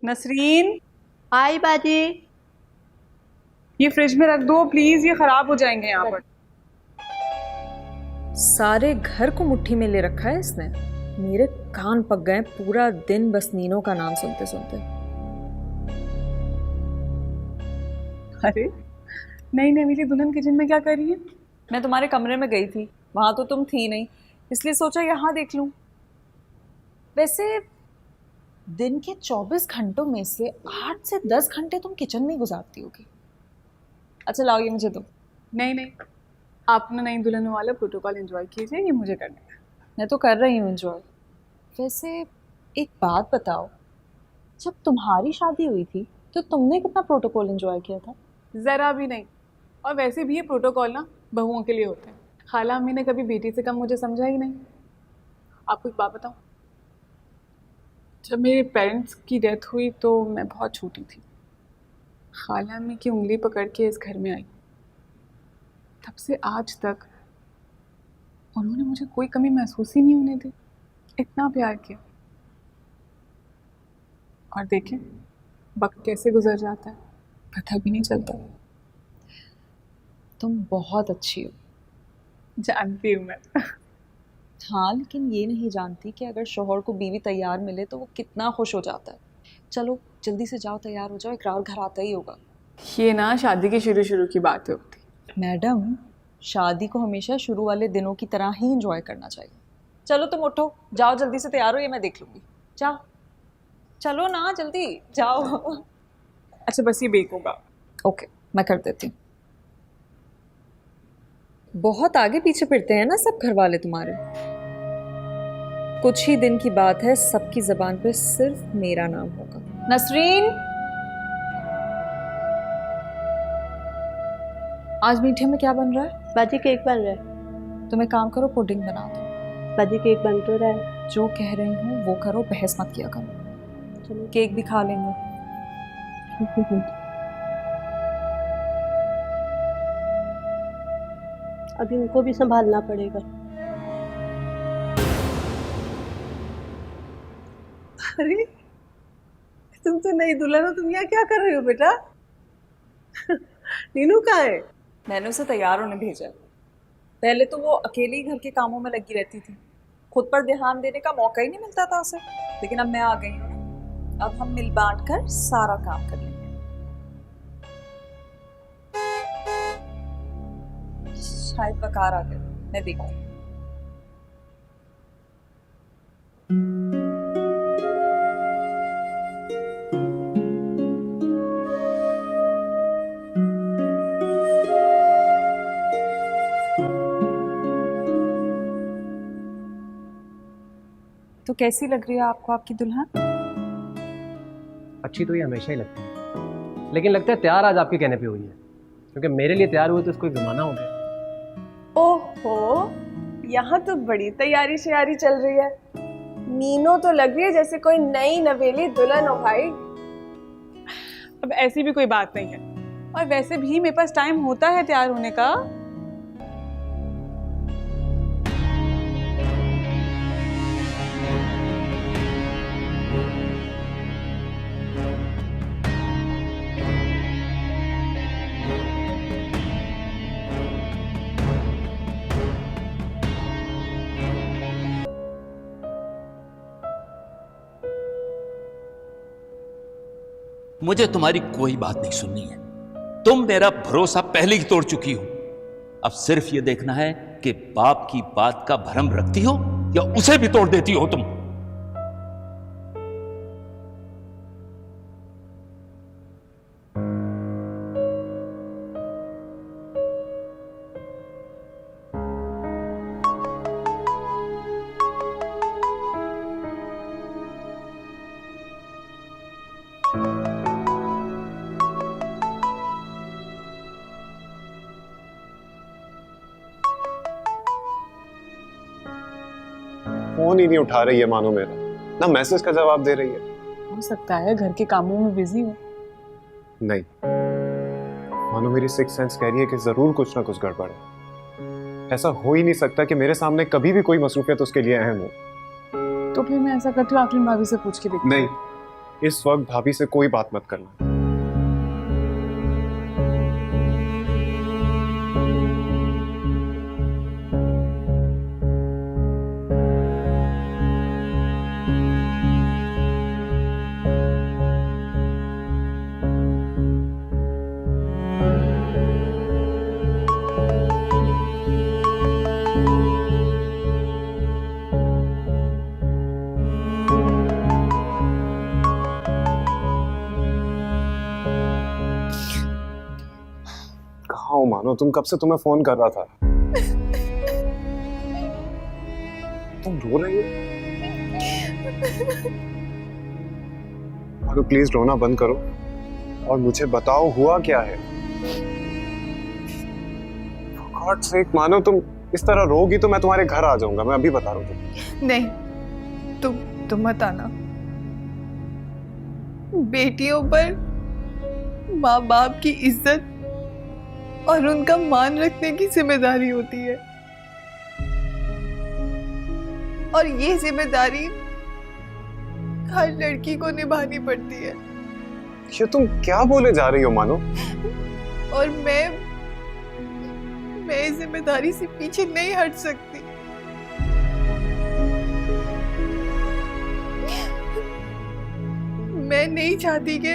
नसरीन, हाय बाजी। ये फ्रिज में रख दो प्लीज, ये खराब हो जाएंगे यहाँ पर। सारे घर को मुट्ठी में ले रखा है इसने। मेरे कान पक गए पूरा दिन बस नीनो का नाम सुनते सुनते। अरे नई नवेली दुल्हन किचन में क्या कर रही है? मैं तुम्हारे कमरे में गई थी, वहां तो तुम थी नहीं, इसलिए सोचा यहाँ देख लूं। वैसे दिन के 24 घंटों में से 8 से 10 घंटे तुम किचन में ही गुजारती होगी। अच्छा लाओ ये मुझे दो। नहीं नहीं, आप ना नई दुल्हनों वाला प्रोटोकॉल एंजॉय कीजिए, ये मुझे करना है। मैं तो कर रही हूँ एंजॉय। वैसे एक बात बताओ, जब तुम्हारी शादी हुई थी तो तुमने कितना प्रोटोकॉल एंजॉय किया था? ज़रा भी नहीं। और वैसे भी ये प्रोटोकॉल ना बहुओं के लिए होते हैं। खाला अम्मी ने कभी बेटी से कम मुझे समझा ही नहीं। आपको एक बात बताऊं, जब मेरे पेरेंट्स की डेथ हुई तो मैं बहुत छोटी थी। खाला अम्मी की उंगली पकड़ के इस घर में आई, तब से आज तक उन्होंने मुझे कोई कमी महसूस ही नहीं होने दी। इतना प्यार किया। और देखें वक्त कैसे गुजर जाता है, पता भी नहीं चलता। तुम बहुत अच्छी हो। जानती हूँ मैं। हाँ, लेकिन ये नहीं जानती कि अगर शौहर को बीवी तैयार मिले तो वो कितना खुश हो जाता है। चलो जल्दी से जाओ, तैयार हो जाओ, इकरार घर आता ही होगा। ये ना शादी की शुरू की बात होती। मैडम, शादी को हमेशा शुरू वाले दिनों की तरह ही एंजॉय करना चाहिए। चलो तुम उठो, जाओ जल्दी से तैयार हो, ये मैं देख लूंगी। जाओ, चलो ना जल्दी जाओ। अच्छा बस ये बेक होगा। ओके, मैं कर देती हूँ। बहुत आगे पीछे फिरते हैं ना सब घर वाले तुम्हारे। कुछ ही दिन की बात है, सबकी जबान पे सिर्फ मेरा नाम होगा। नसरीन, आज मीठे में क्या बन रहा है? बाजी केक बन रहा है। तुम एक काम करो, पुडिंग बना दो। बाजी केक बन तो रहा है। जो कह रही हूँ वो करो, बहस मत किया करो। चलो केक भी खा लेंगे। अभी उनको भी संभालना पड़ेगा। अरे तुम तो नई दुल्हन हो, तुम यहाँ क्या कर रही हो बेटा? नीनू कहाँ है? मैंने उसे तैयार होने भेजा है। पहले तो वो अकेली घर के कामों में लगी रहती थी, खुद पर ध्यान देने का मौका ही नहीं मिलता था उसे। लेकिन अब मैं आ गई हूँ ना, अब हम मिल बांट कर सारा काम कर लेंगे। शायद बकार आ गया, मैं देखती हूँ। तो कैसी लग रही है आपको आपकी दुल्हन? अच्छी तो ये हमेशा ही लगती है, लेकिन लगता है तैयार आज आपके कहने पे हुई है, क्योंकि मेरे लिए तैयार हुए तो उसको एक जमाना हो गया। ओहो, यहाँ तो बड़ी तैयारी श्यारी चल रही है। नीनो तो लग रही है जैसे कोई नई नवेली दुल्हन हो भाई। अब ऐसी भी कोई बात नहीं है, और वैसे भी मेरे पास टाइम होता है तैयार होने का। मुझे तुम्हारी कोई बात नहीं सुननी है। तुम मेरा भरोसा पहले ही तोड़ चुकी हो। अब सिर्फ ये देखना है कि बाप की बात का भरम रखती हो या उसे भी तोड़ देती हो तुम। फोन ही नहीं उठा रही है मानो मेरा, ना मैसेज का जवाब दे रही है। हो सकता है घर के कामों में बिजी हो। नहीं, मानो मेरी सिक्स सेंस कह रही है कि जरूर कुछ ना कुछ गड़बड़ है। ऐसा हो ही नहीं सकता कि मेरे सामने कभी भी कोई मसरूफियत उसके लिए अहम हो। तो फिर मैं ऐसा करती हूँ आफरीन भाभी से पूछ के देखती हूँ। नहीं, इस वक्त भाभी से कोई बात मत करना। कहाँ हो मानो? तुम कब से तुम्हें फोन कर रहा था। तुम रो रही हो? मानो प्लीज रोना बंद करो और मुझे बताओ हुआ क्या है। For God's sake, मानो तुम इस तरह रोगी तो मैं तुम्हारे घर आ जाऊंगा। मैं अभी बता रहा हूँ। नहीं, तुम मत आना। बेटियों पर माँ बाप की इज्जत और उनका मान रखने की जिम्मेदारी होती है, और ये जिम्मेदारी हर लड़की को निभानी पड़ती है। ये तुम क्या बोले जा रही हो मानो? और मैं इस जिम्मेदारी से पीछे नहीं हट सकती। मैं नहीं चाहती कि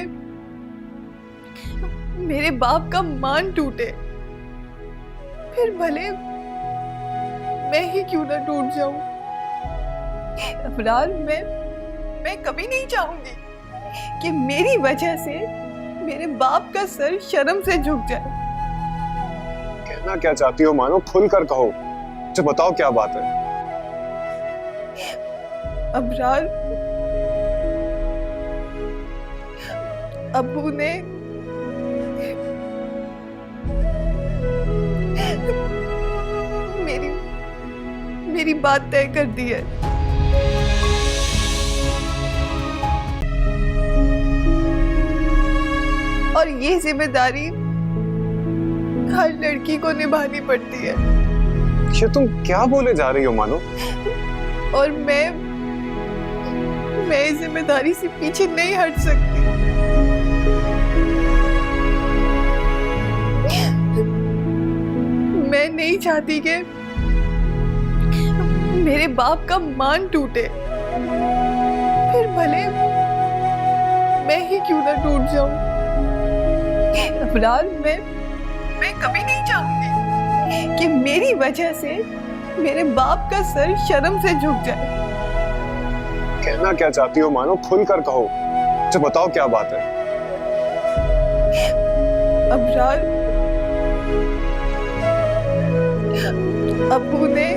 मेरे बाप का मान टूटे, फिर भले मैं ही क्यों ना टूट जाऊं। अबरार, मैं कभी नहीं चाहूंगी कि मेरी वजह से मेरे बाप का सर शर्म से झुक जाए। कहना क्या चाहती हो मानो? खुल कर कहो। मुझे बताओ क्या बात है। अबरार, अब्बू ने मेरी बात तय कर दी है। और ये जिम्मेदारी हर लड़की को निभानी पड़ती है। ये तुम क्या बोले जा रही हो मानो? और मैं इस जिम्मेदारी से पीछे नहीं हट सकती। मैं नहीं चाहती कि मेरे बाप का मान टूटे, फिर भले मैं ही क्यों ना टूट जाऊं। अबरार, मैं कभी नहीं चाहूंगी कि मेरी वजह से मेरे बाप का सर शर्म से झुक जाए। कहना क्या चाहती हो मानो? खुल कर कहो। मुझे बताओ क्या बात है। अबरार, अब्बू ने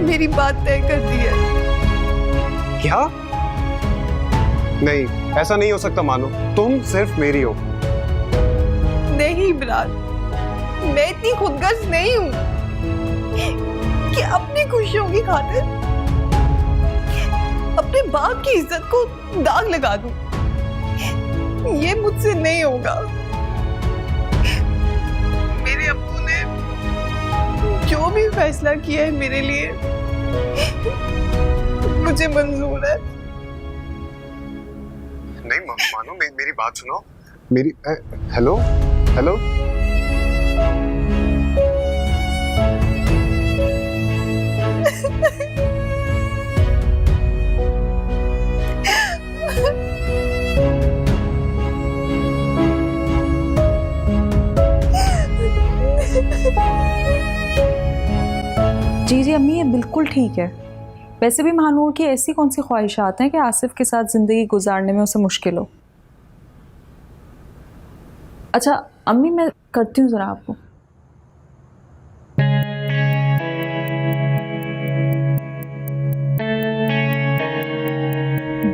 मेरी बात तय कर दी है। क्या? नहीं, ऐसा नहीं हो सकता मानो। तुम सिर्फ मेरी हो। नहीं इब्रार, मैं इतनी खुदगर्ज नहीं हूं कि अपनी खुशियों की खातिर अपने बाप की इज्जत को दाग लगा दूं। ये मुझसे नहीं होगा। मेरे अब्बू ने जो भी फैसला किया है मेरे लिए मुझे मंजूर है। नहीं मानो, मेरी बात सुनो। मेरी हेलो हेलो। जी अम्मी, ये बिल्कुल ठीक है। वैसे भी महानूर की ऐसी कौन सी ख्वाहिशात हैं कि आसिफ के साथ ज़िंदगी गुजारने में उसे मुश्किल हो। अच्छा अम्मी, मैं करती हूँ ज़रा आपको।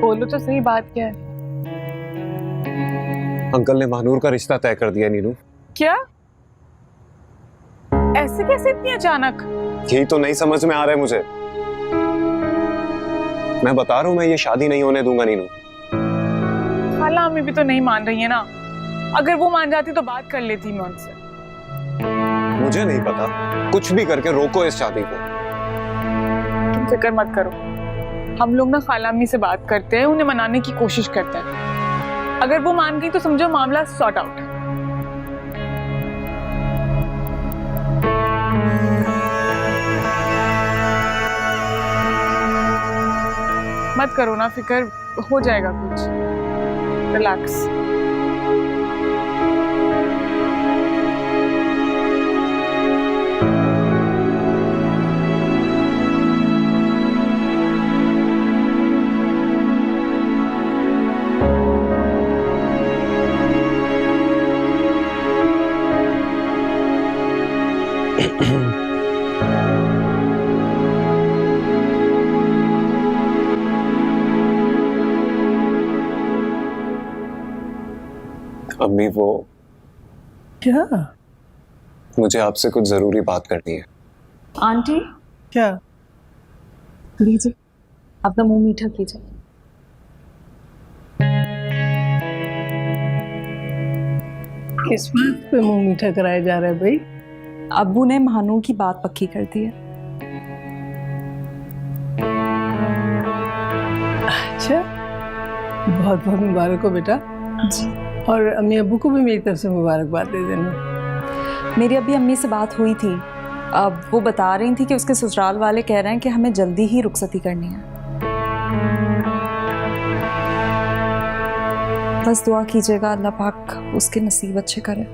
बोलो तो सही, बात क्या है? अंकल ने महानूर का रिश्ता तय कर दिया नीनू। क्या? ऐसे कैसे इतनी अचानक? यही तो नहीं समझ में आ रहा है मुझे। मैं बता रहा हूँ, मैं ये शादी नहीं होने दूंगा नीनू। खाला अम्मी भी तो नहीं मान रही है ना। अगर वो मान जाती तो बात कर लेती मैं उनसे। मुझे नहीं पता, कुछ भी करके रोको इस शादी को। तुम फिक्र मत करो, हम लोग ना खाला अम्मी से बात करते हैं, उन्हें मनाने की कोशिश करते हैं। अगर वो मान गई तो समझो मामला सॉर्ट आउट है। मत करो ना फिक्र, हो जाएगा कुछ, रिलैक्स। अम्मी, वो क्या? मुझे आपसे कुछ जरूरी बात करनी है। आंटी क्या? लीजिए, अपना मुंह मीठा कीजिए। किस बात पे मुंह मीठा कराया जा रहा है भाई? अब्बू ने महानू की बात पक्की कर दी है। अच्छा, बहुत बहुत मुबारक हो बेटा। जी। और अम्मी अब्बू को भी मेरी तरफ से मुबारकबाद दे देना। मेरी अभी अम्मी से बात हुई थी, अब वो बता रही थी कि उसके ससुराल वाले कह रहे हैं कि हमें जल्दी ही रुखसती करनी है। बस दुआ कीजिएगा अल्लाह पाक उसके नसीब अच्छे करे।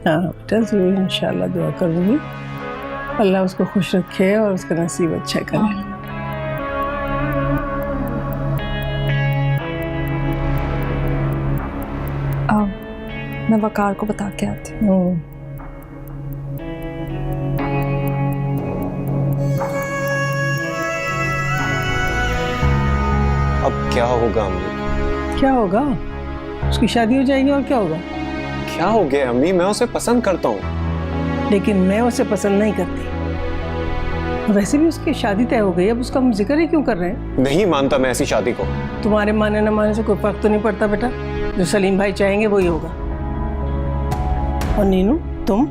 हाँ बेटा, जरूर इंशाल्लाह दुआ करूँगी, अल्लाह उसको खुश रखे और उसका नसीब अच्छा करे। मैं वकार को बता के आती हूँ। अब क्या होगा अम्मी? क्या होगा? उसकी शादी हो जाएगी और क्या होगा? क्या हो गया अम्मी? मैं उसे पसंद करता हूँ। लेकिन मैं उसे पसंद नहीं करती। वैसे भी उसकी शादी तय हो गई, अब उसका हम जिक्र ही क्यों कर रहे हैं? नहीं मानता मैं ऐसी शादी को। तुम्हारे माने न माने से कोई फर्क तो नहीं पड़ता बेटा, जो सलीम भाई चाहेंगे वही होगा। और नीनू, तुम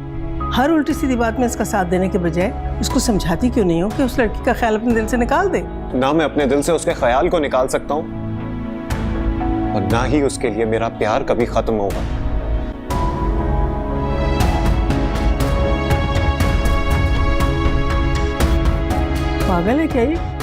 हर उल्टी सीधी बात में इसका साथ देने के बजाय उसको समझाती क्यों नहीं हो कि उस लड़की का ख्याल अपने दिल से निकाल दे? ना मैं अपने दिल से उसके ख्याल को निकाल सकता हूँ और ना ही उसके लिए मेरा प्यार कभी खत्म होगा। पागल है क्या ये?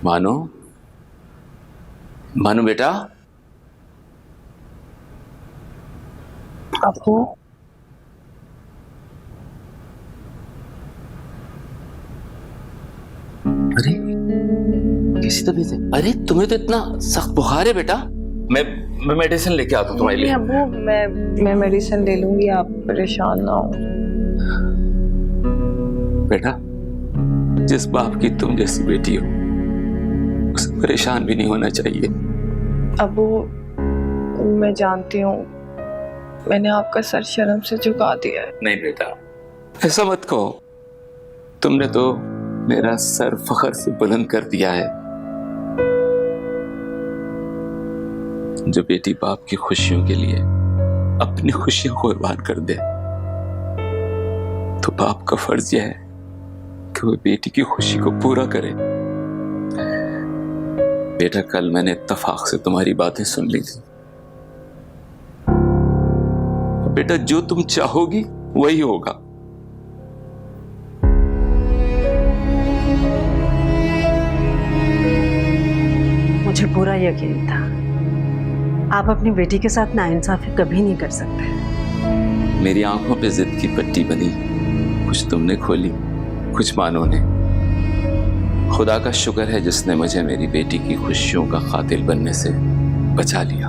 मानो, मानो बेटा। आपको अरे कैसी तबीयत है? अरे तुम्हें तो इतना सख्त बुखार है बेटा। मैं मेडिसिन लेके आता हूँ तुम्हारे लिए। अब्बू, मैं मेडिसिन ले लूंगी, आप परेशान ना हो। बेटा, जिस बाप की तुम जैसी बेटी हो उसे परेशान भी नहीं होना चाहिए। अब्बू, मैं जानती हूँ मैंने आपका सर शर्म से झुका दिया है। नहीं बेटा, ऐसा मत कहो। तुमने तो मेरा सर फख्र से बुलंद कर दिया है। जो बेटी बाप की खुशियों के लिए अपनी खुशियां कुर्बान कर दे, तो बाप का फर्ज यह है कि वो बेटी की खुशी को पूरा करे। बेटा, कल मैंने इत्तेफाक से तुम्हारी बातें सुन ली थी। बेटा, जो तुम चाहोगी वही होगा। मुझे पूरा यकीन था आप अपनी बेटी के साथ नाइंसाफी कभी नहीं कर सकते। मेरी आंखों पे जिद की पट्टी बनी, कुछ तुमने खोली, कुछ मानो ने। खुदा का शुक्र है जिसने मुझे मेरी बेटी की खुशियों का कातिल बनने से बचा लिया।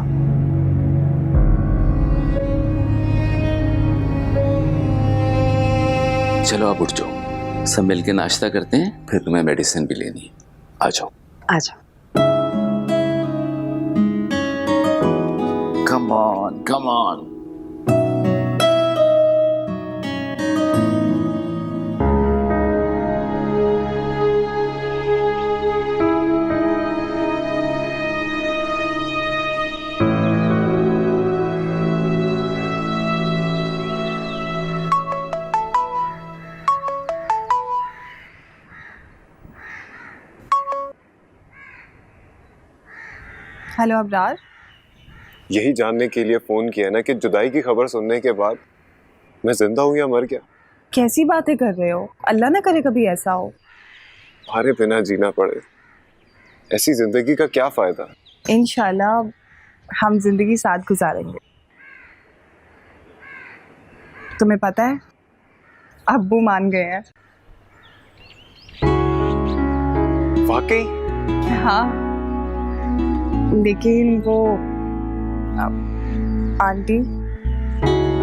चलो अब उठ जाओ, सब मिलके नाश्ता करते हैं, फिर तुम्हें मेडिसिन भी लेनी है। आ जाओ। आ जाओ। Come on come on. Hello Abrar. यही जानने के लिए फोन किया ना कि जुदाई की खबर सुनने के बाद मैं जिंदा हूं या मर गया। कैसी बातें कर रहे हो, अल्लाह ना करे कभी ऐसा हो। तुम्हारे बिना जीना पड़े, ऐसी जिंदगी का क्या फायदा। इंशाल्लाह हम जिंदगी साथ गुजारेंगे। तुम्हें पता है अब्बू मान गए हैं। वाकई? हाँ, लेकिन वो आंटी,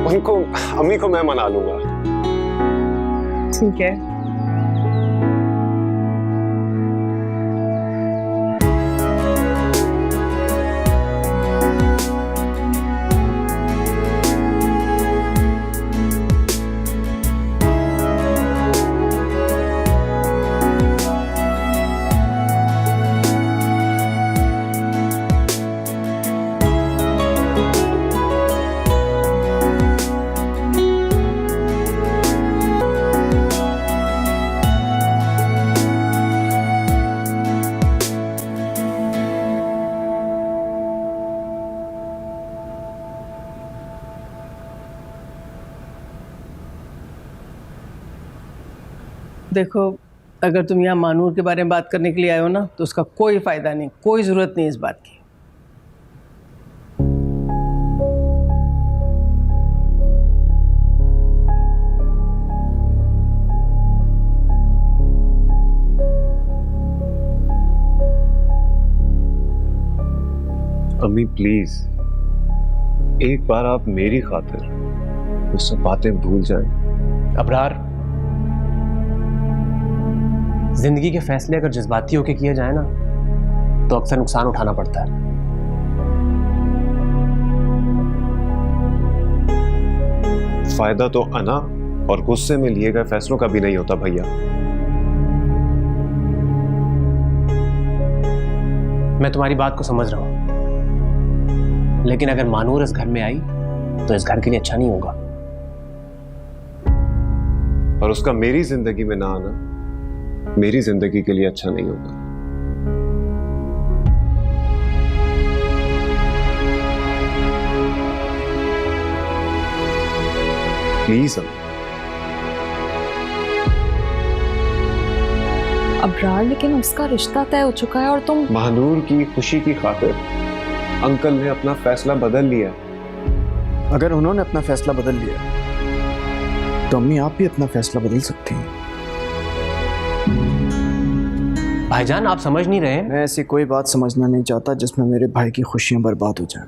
उनको, अम्मी को मैं मना लूंगा। ठीक है। देखो, अगर तुम यहाँ मानूर के बारे में बात करने के लिए आए हो ना, तो उसका कोई फायदा नहीं, कोई जरूरत नहीं इस बात की। अम्मी प्लीज, एक बार आप मेरी खातिर वो सब बातें भूल जाएं। अबरार, जिंदगी के फैसले अगर जज्बाती होकर किए जाए ना, तो अक्सर नुकसान उठाना पड़ता है। फायदा तो अना और गुस्से में लिए गए फैसलों का भी नहीं होता भैया। मैं तुम्हारी बात को समझ रहा हूं, लेकिन अगर मानूर इस घर में आई तो इस घर के लिए अच्छा नहीं होगा। और उसका मेरी जिंदगी में ना आना मेरी जिंदगी के लिए अच्छा नहीं होगा। प्लीज अबरार, लेकिन उसका रिश्ता तय हो चुका है और तुम। महानूर की खुशी की खातिर अंकल ने अपना फैसला बदल लिया। अगर उन्होंने अपना फैसला बदल लिया तो अम्मी आप भी अपना फैसला बदल सकती हैं। भाईजान, आप समझ नहीं रहे। मैं ऐसी कोई बात समझना नहीं चाहता जिसमें मेरे भाई की खुशियां बर्बाद हो जाएं।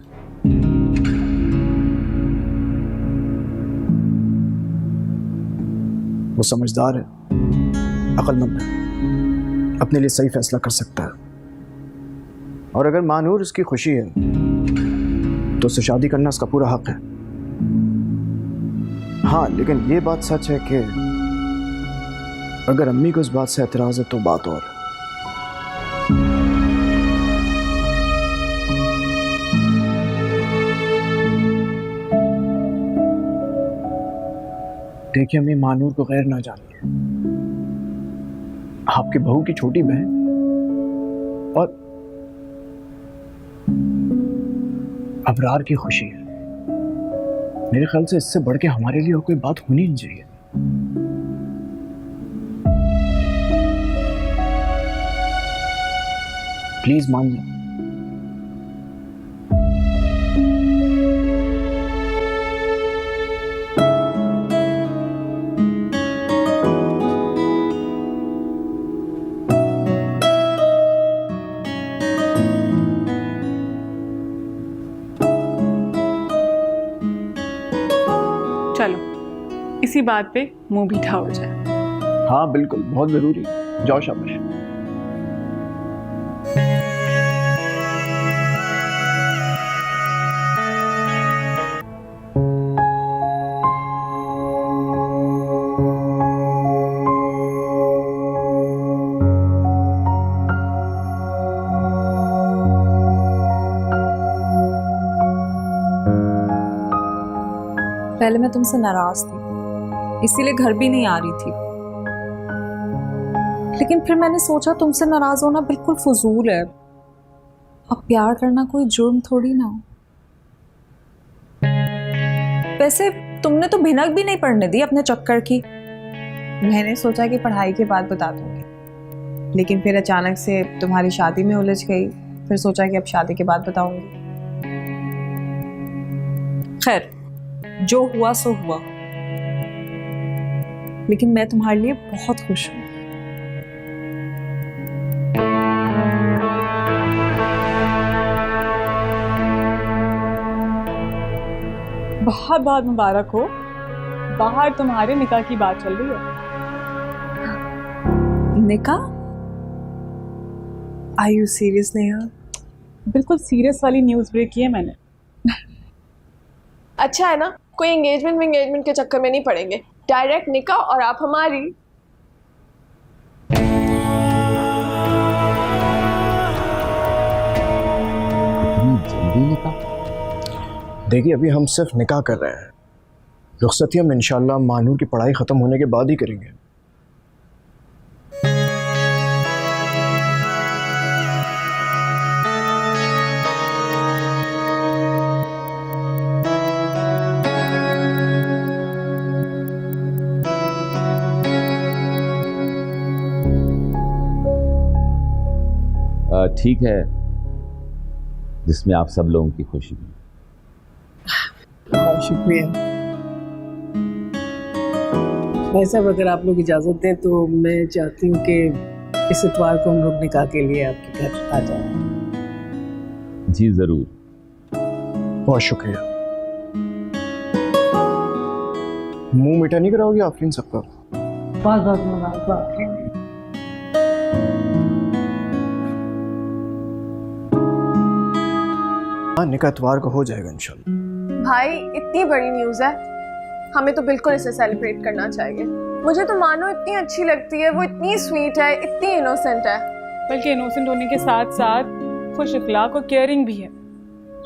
वो समझदार है, अक्लमंद है, अपने लिए सही फैसला कर सकता है। और अगर मानूर उसकी खुशी है तो उससे शादी करना उसका पूरा हक है। हाँ, लेकिन ये बात सच है कि अगर अम्मी को इस बात से एतराज है तो बात और है। देखिए अम्मी, मानूर को गैर ना जानिए। आपकी बहू की छोटी बहन और अबरार की खुशी है। मेरे ख्याल से इससे बढ़ के हमारे लिए और कोई बात होनी नहीं चाहिए। प्लीज मान जाओ। इसी बात पे मुंह मीठा हो जाए। हाँ बिल्कुल, बहुत ज़रूरी। जाओ शाबाश। पहले मैं तुमसे नाराज थी, इसीलिए घर भी नहीं आ रही थी। लेकिन फिर मैंने सोचा तुमसे नाराज होना बिल्कुल फजूल है। अब प्यार करना कोई जुर्म थोड़ी ना। वैसे तुमने तो भिनक भी नहीं पड़ने दी अपने चक्कर की। मैंने सोचा कि पढ़ाई के बाद बता दूंगी, लेकिन फिर अचानक से तुम्हारी शादी में उलझ गई। फिर सोचा कि अब शादी के बाद बताऊंगी। खैर, जो हुआ सो हुआ, लेकिन मैं तुम्हारे लिए बहुत खुश हूं। बहुत बहुत मुबारक हो। बाहर तुम्हारे निकाह की बात चल रही है। निकाह? Are you serious Neha? बिल्कुल सीरियस वाली न्यूज़ ब्रेक की है मैंने। अच्छा है ना, कोई एंगेजमेंट के चक्कर में नहीं पड़ेंगे। डायरेक्ट निकाह और आप हमारी। जल्दी निकाह? देखिए, अभी हम सिर्फ निकाह कर रहे हैं। रुखसती हम इंशाल्लाह मानूर की पढ़ाई ख़त्म होने के बाद ही करेंगे। ठीक है, जिसमें आप सब लोगों की खुशी है। बहुत शुक्रिया भाई साहब। अगर आप लोग इजाज़त दें तो मैं चाहती हूँ कि इस इतवार को हम लोग निकाह के लिए आपके घर आ जाएं। जी ज़रूर। बहुत शुक्रिया। मुंह मीठा नहीं कराओगे आफरीन सबका? बहुत बहुत मुबारक। निकाह इतवार को हो जाएगा इंशाल्लाह। भाई, इतनी बड़ी न्यूज़ है, हमें तो बिल्कुल इसे सेलिब्रेट करना चाहिए। मुझे तो मानो इतनी अच्छी लगती है, वो इतनी स्वीट है, इतनी इनोसेंट है। बल्कि इनोसेंट होने के साथ साथ खुश अखलाक और केयरिंग भी है।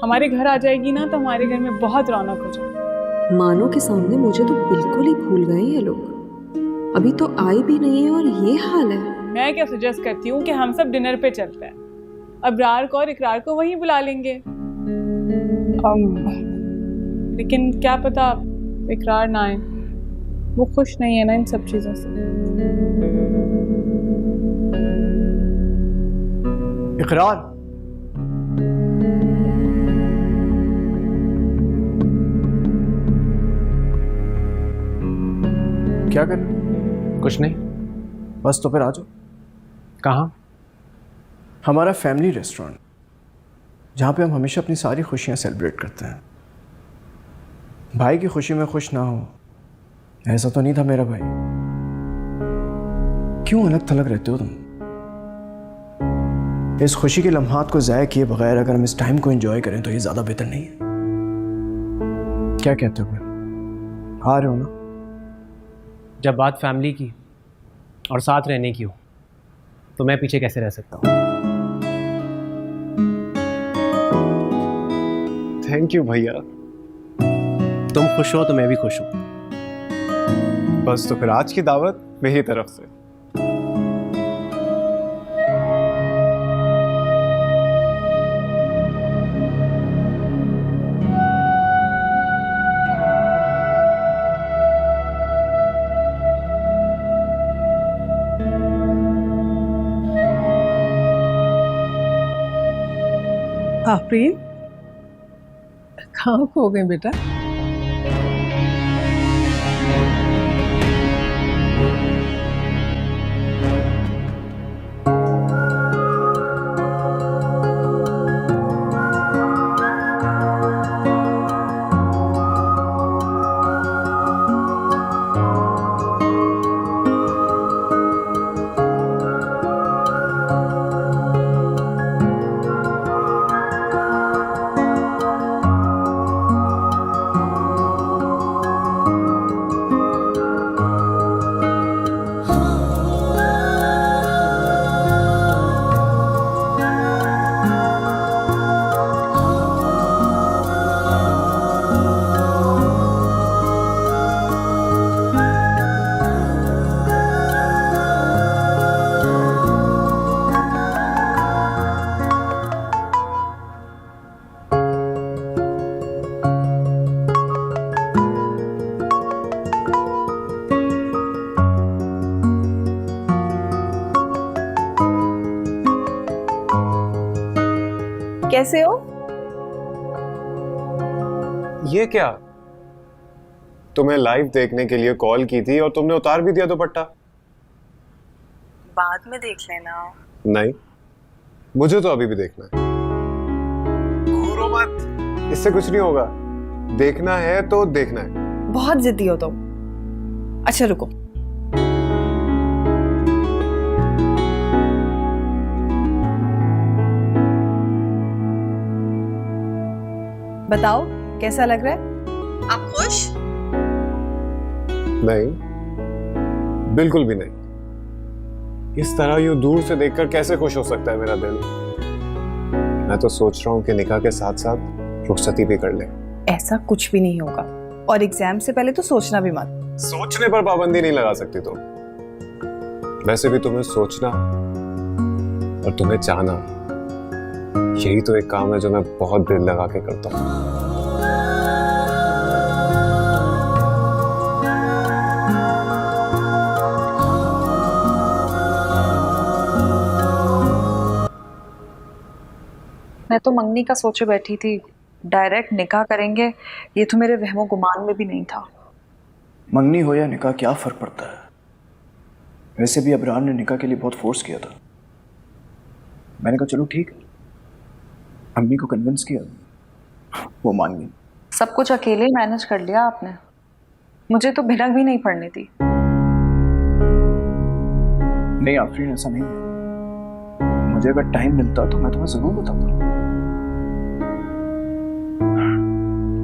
हमारे घर आ जाएगी ना तो हमारे घर में बहुत रौनक हो जाएगी। मानो के सामने मुझे तो बिल्कुल ही भूल गए ये लोग। अभी तो आई भी नहीं है और ये हाल है। मैं क्या सजेस्ट करती हूँ कि हम सब डिनर पे चलते हैं। अबरार को और इकरार को वहीं बुला लेंगे। लेकिन क्या पता इकरार ना आए, वो खुश नहीं है ना इन सब चीज़ों से। इकरार, क्या कर? कुछ नहीं। बस तो फिर आ जाओ। कहाँ? हमारा फैमिली रेस्टोरेंट, जहाँ पे हम हमेशा अपनी सारी खुशियाँ सेलिब्रेट करते हैं। भाई की खुशी में खुश ना हो, ऐसा तो नहीं था मेरा भाई। क्यों अलग थलग रहते हो तुम? इस खुशी के लम्हात को ज़ाया किए बगैर अगर हम इस टाइम को एंजॉय करें तो ये ज़्यादा बेहतर नहीं है। क्या कहते हो फिर? आ रहे हो ना? जब बात फैमिली की और साथ रहने की हो तो मैं पीछे कैसे रह सकता हूँ? थैंक यू भैया। तुम खुश हो तो मैं भी खुश हूँ। बस तो फिर आज की दावत मेरी तरफ से। आफरीन, कहाँ खो गए बेटा? कैसे हो? ये क्या? तुम्हें लाइव देखने के लिए कॉल की थी और तुमने उतार भी दिया दुपट्टा। बाद में देख लेना। नहीं, मुझे तो अभी भी देखना है। घूरो मत, इससे कुछ नहीं होगा। देखना है तो देखना है। बहुत जिद्दी हो तुम। अच्छा रुको, बताओ कैसा लग रहा है? आप खुश? नहीं, बिल्कुल भी नहीं। इस तरह यूं दूर से देखकर कैसे खुश हो सकता है मेरा दिल? मैं तो सोच रहा हूँ कि निकाह के साथ साथ रुखसती भी कर ले। ऐसा कुछ भी नहीं होगा, और एग्जाम से पहले तो सोचना भी मत। सोचने पर पाबंदी नहीं लगा सकती तुम। वैसे भी तुम्हें सोचना और तुम्हें चाहना, यही तो एक काम है जो मैं बहुत दिल लगा के करता हूँ। मैं तो मंगनी का सोचे बैठी थी, डायरेक्ट निकाह करेंगे ये तो मेरे वहमो गुमान में भी नहीं था। मंगनी हो या निकाह क्या फ़र्क पड़ता है? वैसे भी अबरार ने निकाह के लिए बहुत फोर्स किया था। मैंने कहा चलो ठीक है, अम्मी को कन्विंस किया, वो मान गई। सब कुछ अकेले ही मैनेज कर लिया आपने, मुझे तो भिनक भी नहीं पड़नी थी। नहीं आफरीन, ऐसा नहीं है। मुझे अगर टाइम मिलता तो मैं तुम्हें ज़रूर बताऊंगा।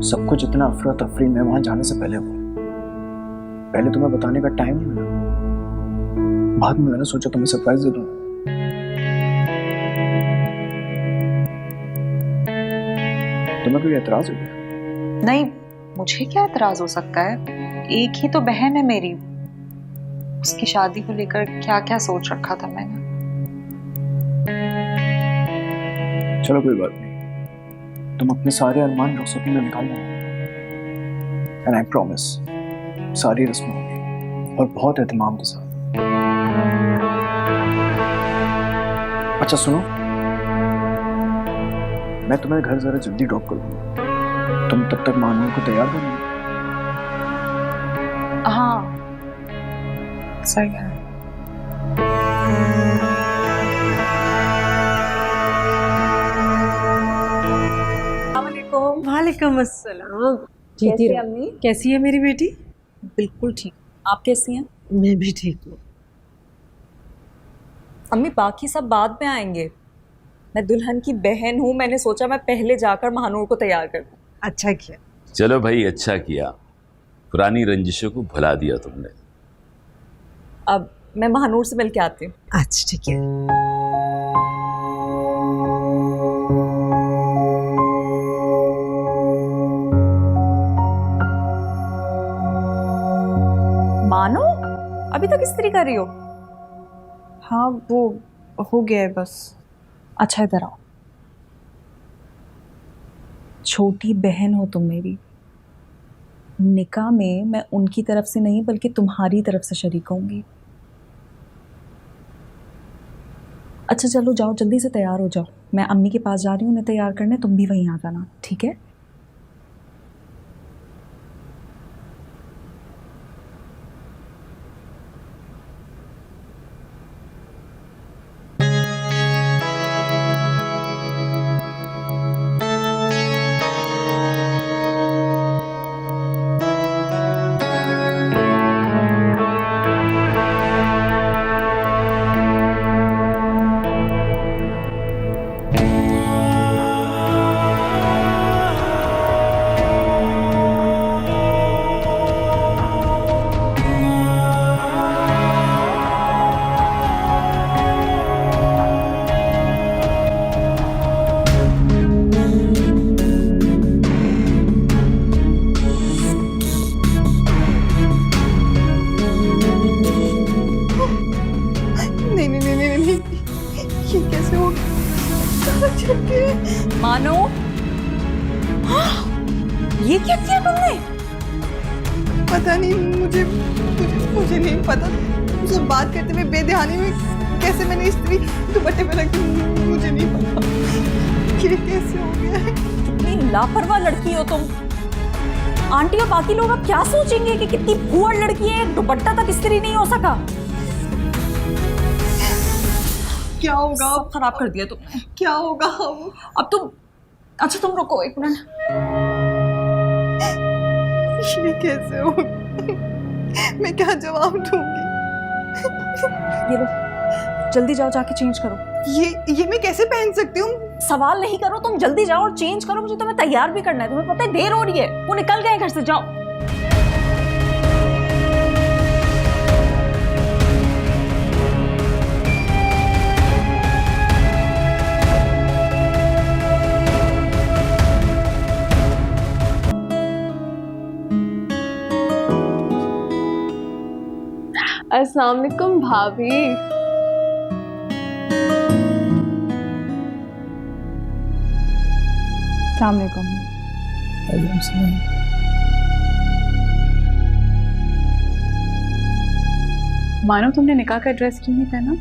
सब कुछ इतना अफरा तफरी में वहां जाने से पहले हुआ। पहले तुम्हें बताने का टाइम नहीं मिला, बाद में मैंने सोचा तुम्हें सरप्राइज दे दूं। तुम्हें कोई एतराज हो गया? नहीं, मुझे क्या एतराज हो सकता है? एक ही तो बहन है मेरी, उसकी शादी को लेकर क्या क्या सोच रखा था मैंने। चलो कोई बात नहीं, तुम अपने सारे अरमान रुखसती में निकाल लो। एंड आई प्रॉमिस, सारी रस्में होंगी और बहुत एहतमाम के साथ। अच्छा सुनो, मैं तुम्हें घर जरा जल्दी ड्रॉप कर दूंगा, तुम तब तक मानू को तैयार कर लो। हाँ सही है। वालेकुम अस्सलाम। जीती कैसी रहो। अम्मी? कैसी है मेरी बेटी? बिल्कुल ठीक। आप कैसी हैं? मैं भी ठीक हूँ। अम्मी बाकी सब बाद में आएंगे, मैं दुल्हन की बहन हूँ, मैंने सोचा मैं पहले जाकर महानूर को तैयार कर दूँ। अच्छा किया। चलो भाई, अच्छा किया, पुरानी रंजिशों को भुला दिया तुमने। अब मैं महानूर से मिल के आती हूँ। अच्छा ठीक है। मानो अभी तक इस्त्री कर रही हो? हाँ वो हो गया है बस। अच्छा इधर आओ। छोटी बहन हो तुम मेरी, निकाह में मैं उनकी तरफ से नहीं बल्कि तुम्हारी तरफ से शरीक होंगी। अच्छा चलो जाओ, जल्दी से तैयार हो जाओ, मैं अम्मी के पास जा रही हूँ उन्हें तैयार करने, तुम भी वहीं आ जाना, ठीक है? मानो ये क्या किया तुमने? पता नहीं, मुझे नहीं पता। मुझसे बात करते हुए बेध्यानी में कैसे मैंने स्त्री दुपट्टे पे रखी, मुझे नहीं पता। ये कैसे लापरवाह लड़की हो तुम। आंटी और बाकी लोग अब क्या सोचेंगे कि कितनी भुअड़ लड़की है, दुपट्टा तक इस्त्री नहीं हो सका। क्या होगा? सब खराब कर दिया तुमने। क्या होगा? अब तुम, अच्छा तुम रुको एक मिनट। ये कैसे हो? मैं क्या जवाब दूंगी? ये लो, जल्दी जाओ जाके चेंज करो। ये मैं कैसे पहन सकती हूँ? सवाल नहीं करो, तुम जल्दी जाओ और चेंज करो। मुझे तुम्हें तैयार भी करना है, तुम्हें पता है देर हो रही है। वो निकल गए घर से, जाओ। अस्सलाम वालेकुम भाभी। अस्सलाम वालेकुम। मानो तुमने निकाह का ड्रेस क्यों नहीं पहना?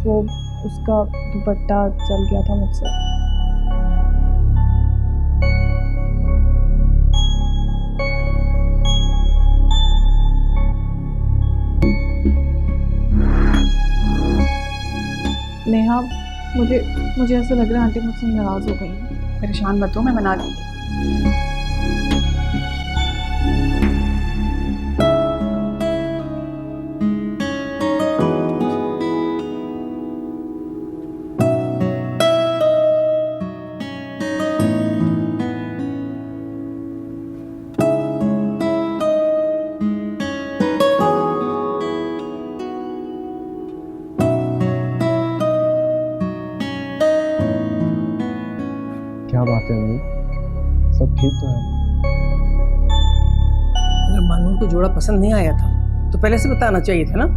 वो उसका दुपट्टा चल गया था मुझसे। नेहा, मुझे ऐसा लग रहा है आंटी मुझसे नाराज हो गई हैं। परेशान मत हो, मैं मना दूंगी। क्या बात है अम्मी, सब ठीक तो है? अगर मानूर को जोड़ा पसंद नहीं आया था तो पहले से बताना चाहिए था ना।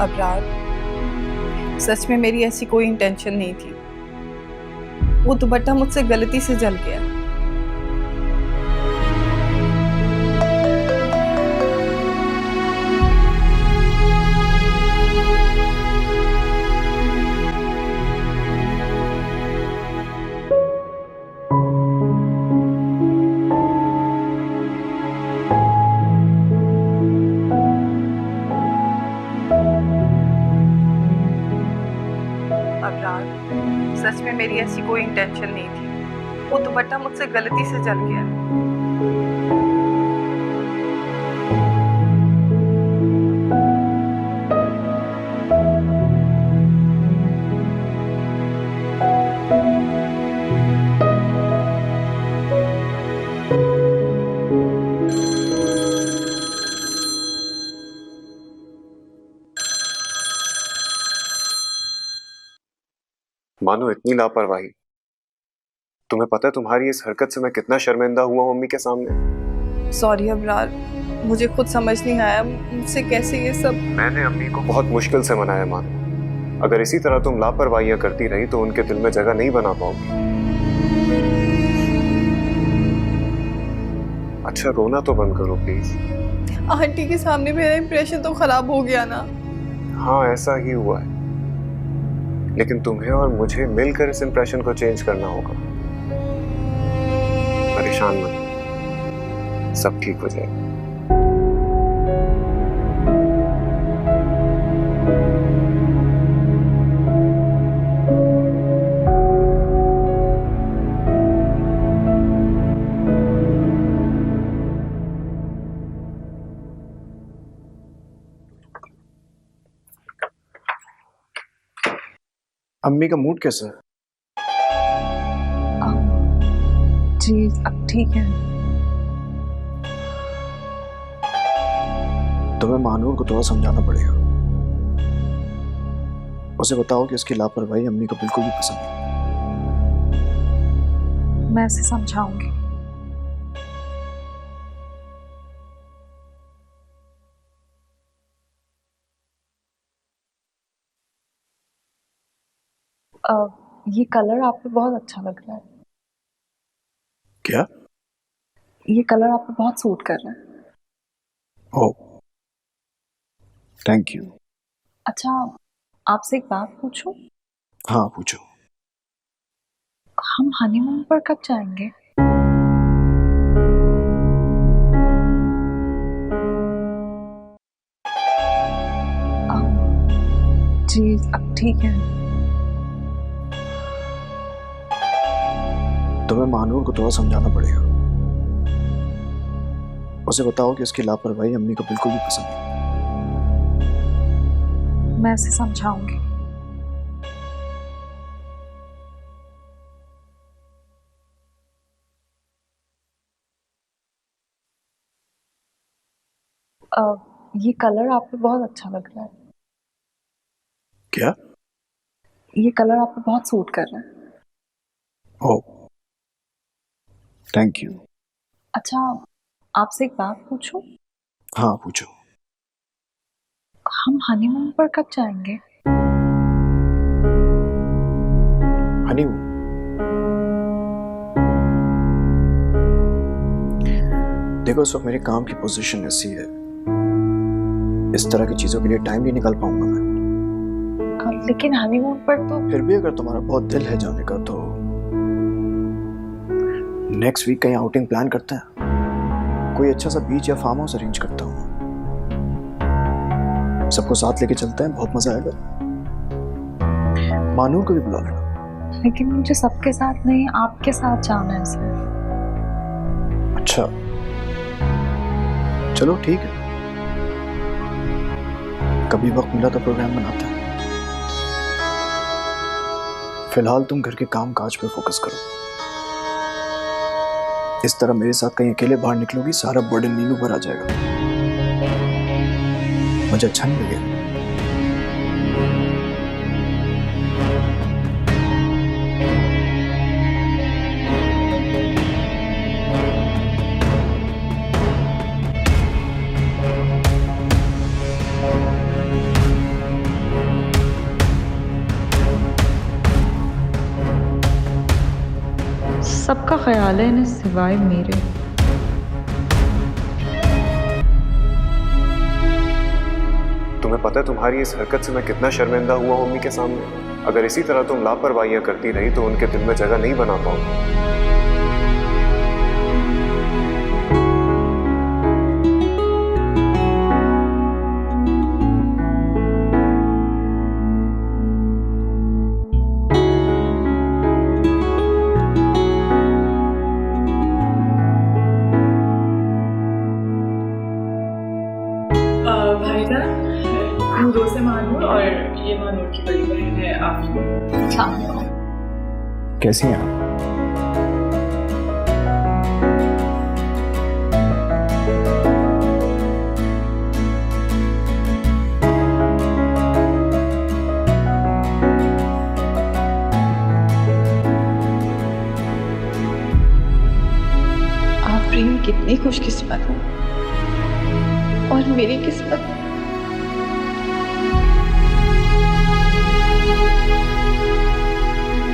अबरार, सच में मेरी ऐसी कोई इंटेंशन नहीं थी। वो दुपट्टा मुझसे गलती से जल गया। अबरार, सच में मेरी ऐसी कोई इंटेंशन नहीं थी। वो दुपट्टा मुझसे गलती से जल गया। मानो इतनी लापरवाही। तुम्हें पता है तुम्हारी इस हरकत से मैं कितना शर्मिंदा हुआ हूं मम्मी के सामने। सॉरी अबरार, मुझे खुद समझ नहीं आया मुझसे कैसे ये सब। मैंने अम्मी को बहुत मुश्किल से मनाया मानो। अगर इसी तरह तुम लापरवाहियां करती रही तो उनके दिल में जगह नहीं बना पाओगी। अच्छा रोना तो बंद करो प्लीज। आंटी के सामने मेरा इंप्रेशन तो खराब हो गया ना। हाँ ऐसा ही हुआ है, लेकिन तुम्हें और मुझे मिलकर इस इंप्रेशन को चेंज करना होगा। परेशान मत, सब ठीक हो जाएगा। अम्मी का मूड कैसा है? जी अब ठीक है। तुम्हें महानूर को थोड़ा समझाना पड़ेगा। उसे बताओ कि उसकी लापरवाही अम्मी को बिल्कुल भी पसंद नहीं। मैं उसे समझाऊंगी। ये कलर आप पे बहुत अच्छा लग रहा है। क्या? ये कलर आप पे बहुत सूट कर रहा है। Oh thank you. अच्छा आपसे एक बात पूछूं? हाँ पूछो। हम हनीमून पर कब जाएंगे? जी अब ठीक है। तुम्हें महानूर को थोड़ा समझाना पड़ेगा। उसे बताओ कि उसकी लापरवाही अम्मी को बिल्कुल भी पसंद नहीं। मैं उसे समझाऊंगी। ये कलर आप पे बहुत अच्छा लग रहा है। क्या? ये कलर आप पे बहुत सूट कर रहा है। Oh thank you. अच्छा आपसे एक बात पूछूं? हाँ पूछो। हम हनीमून पर कब जाएंगे? हनीमून? देखो इस वक्त मेरे काम की पोजीशन ऐसी है, इस तरह की चीजों के लिए टाइम नहीं निकाल पाऊंगा मैं। लेकिन हनीमून पर तो फिर भी अगर तुम्हारा बहुत दिल है जाने का तो नेक्स्ट वीक कहीं आउटिंग प्लान करते हैं। कोई अच्छा सा बीच या फार्म हाउस अरेंज करता हूँ, सबको साथ लेके चलते हैं, बहुत मजा आएगा। मानूर को भी बुला लेना। लेकिन मुझे सबके साथ नहीं आपके साथ जाना है सर। अच्छा चलो ठीक है, कभी वक्त मिला तो प्रोग्राम बनाते हैं। फिलहाल तुम घर के काम काज पे फोकस करो। इस तरह मेरे साथ कहीं अकेले बाहर निकलोगी, सारा बर्डन नीनू पर आ जाएगा, मुझे अच्छा नहीं लगेगा। सबका ख्याल है इन्हें सिवाय मेरे। तुम्हें पता है तुम्हारी इस हरकत से मैं कितना शर्मिंदा हुआ हूं मम्मी के सामने। अगर इसी तरह तुम लापरवाहियां करती रही तो उनके दिल में जगह नहीं बना पाऊंगी। भाईजान दो से मानूर और ये मानूर की बड़ी बहन है आफरीन। कैसी हैं आप? खुशकिस्मत हूँ और मेरी किस्मत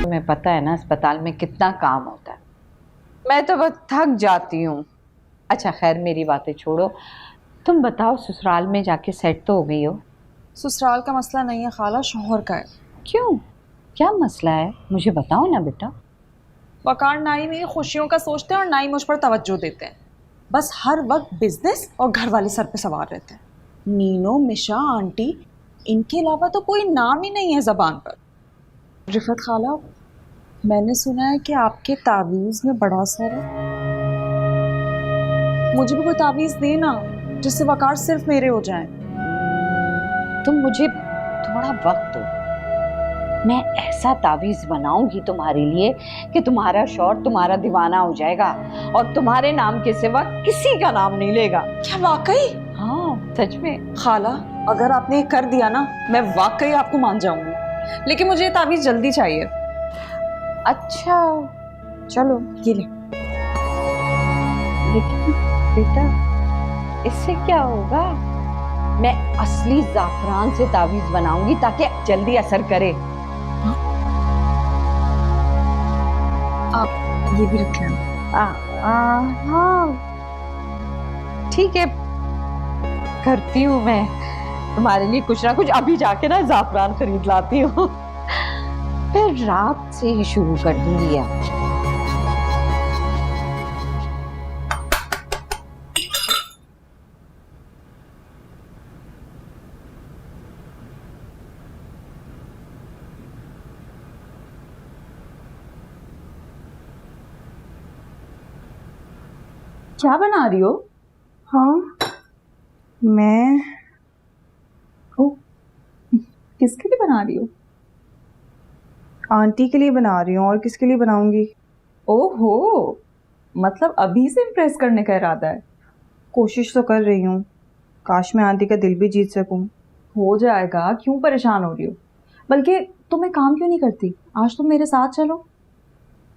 तुम्हें पता है ना अस्पताल में कितना काम होता है, मैं तो बस थक जाती हूँ। अच्छा खैर मेरी बातें छोड़ो, तुम बताओ ससुराल में जाके सेट तो हो गई हो? ससुराल का मसला नहीं है खाला, शौहर का है। क्यों, क्या मसला है, मुझे बताओ ना बेटा। वकार ना ही मेरी खुशियों का सोचते हैं और ना ही मुझ पर तवज्जो देते हैं। बस हर वक्त बिजनेस और घर वाले सर पे सवार रहते हैं। नीनो, मिशा, आंटी, इनके अलावा तो कोई नाम ही नहीं है ज़बान पर। रिफत खाला, मैंने सुना है कि आपके तावीज़ में बड़ा असर है। मुझे भी कोई तावीज़ देना जिससे वकार सिर्फ मेरे हो जाएं। तुम मुझे थोड़ा वक्त दो, मैं ऐसा तावीज़ बनाऊंगी तुम्हारे लिए कि तुम्हारा शौहर तुम्हारा दीवाना हो जाएगा और तुम्हारे नाम के सिवा किसी का नाम नहीं लेगा। क्या वाकई? हाँ सच में। खाला, अगर आपने ये कर दिया ना, मैं वाकई आपको मान जाऊंगी, लेकिन मुझे ये तावीज़ जल्दी चाहिए। अच्छा चलो ये ले। लेकिन बेटा इससे क्या होगा? मैं असली ज़ाफ़रान से तावीज़ बनाऊंगी ताकि जल्दी असर करे। आप ये भी रख लेना। हाँ ठीक है, करती हूँ मैं तुम्हारे लिए कुछ ना कुछ। अभी जाके ना ज़ाफ़रान खरीद लाती हूँ, फिर रात से ही शुरू कर दूंगी। क्या बना रही हो? हाँ मैं किसके लिए बना रही हो? आंटी के लिए बना रही हूँ, और किसके लिए बनाऊंगी? ओहो, मतलब अभी से इम्प्रेस करने का इरादा है? कोशिश तो कर रही हूँ, काश मैं आंटी का दिल भी जीत सकूँ। हो जाएगा, क्यों परेशान हो रही हो? बल्कि तुम एक काम क्यों नहीं करती, आज तुम मेरे साथ चलो।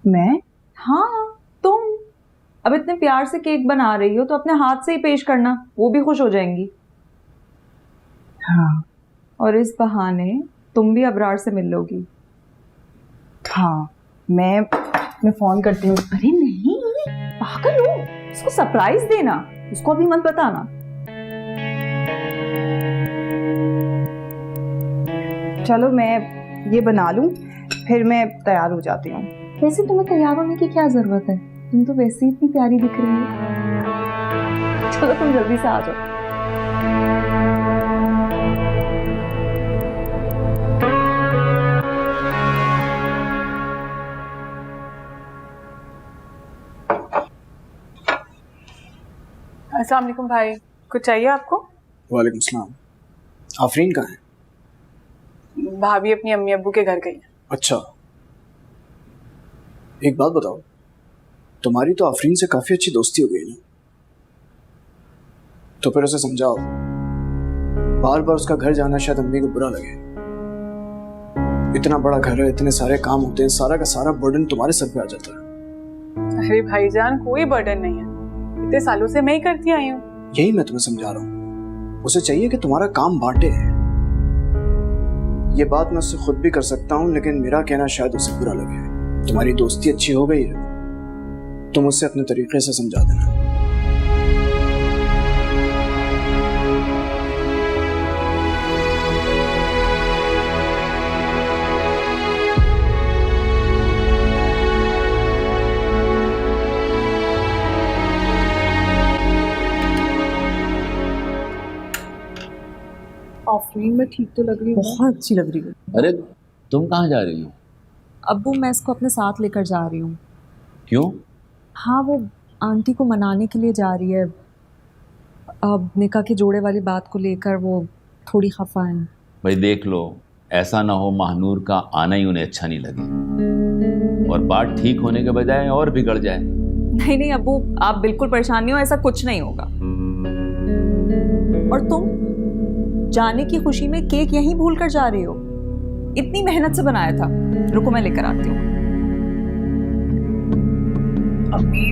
मैं? हाँ तुम। अब इतने प्यार से केक बना रही हो तो अपने हाथ से ही पेश करना, वो भी खुश हो जाएंगी। हाँ, और इस बहाने तुम भी अबरार से मिल लोगी। हाँ मैं फ़ोन करती हूँ। अरे नहीं, पागल हो, उसको सरप्राइज देना, उसको अभी मत बताना। चलो मैं ये बना लूँ, फिर मैं तैयार हो जाती हूँ। वैसे तुम्हें तैयार होने की क्या ज़रूरत है, तुम तो वैसे ही इतनी प्यारी दिख रही हो। चलो तुम जल्दी से आ जाओ। अस्सलाम वालेकुम भाई, कुछ चाहिए आपको? वालेकुम सलाम। आफरीन कहाँ है? भाभी अपनी अम्मी अब्बू के घर गई है। अच्छा, एक बात बताओ, तुम्हारी तो आफरीन से काफी अच्छी दोस्ती हो गई ना, तो फिर उसे समझाओ, बार बार उसका घर जाना शायद अम्मी को बुरा लगे। इतना बड़ा घर है, इतने सारे काम होते हैं, सारा का सारा बर्डन तुम्हारे सर पे आ जाता है। अरे भाईजान, कोई बर्डन नहीं है, इतने सालों से मैं ही करती आई हूँ। यही मैं तुम्हें समझा रहा हूँ, उसे चाहिए कि तुम्हारा काम बांटे। ये बात मैं उससे खुद भी कर सकता हूँ, लेकिन मेरा कहना शायद उसे बुरा लगे। तुम्हारी दोस्ती अच्छी हो गई है, तुम उससे अपने तरीके से समझा देना। आफरीन में ठीक तो लग रही हूँ? बहुत अच्छी लग रही हूँ। अरे तुम कहाँ जा रही हो? अब्बू, मैं इसको अपने साथ लेकर जा रही हूँ। क्यों? हाँ, वो आंटी को मनाने के लिए जा रही है। अब निकाह के जोड़े वाली बात को लेकर वो थोड़ी खफा है। भाई देख लो, ऐसा ना हो महानूर का आना ही उन्हें अच्छा नहीं लगे और बात ठीक होने के बजाय और बिगड़ जाए। नहीं नहीं अब्बू, आप बिल्कुल परेशान नहीं हो, ऐसा कुछ नहीं होगा। और तुम जाने की खुशी में केक यहीं भूल कर जा रही हो? इतनी मेहनत से बनाया था। रुको मैं लेकर आती हूँ। अम्मी,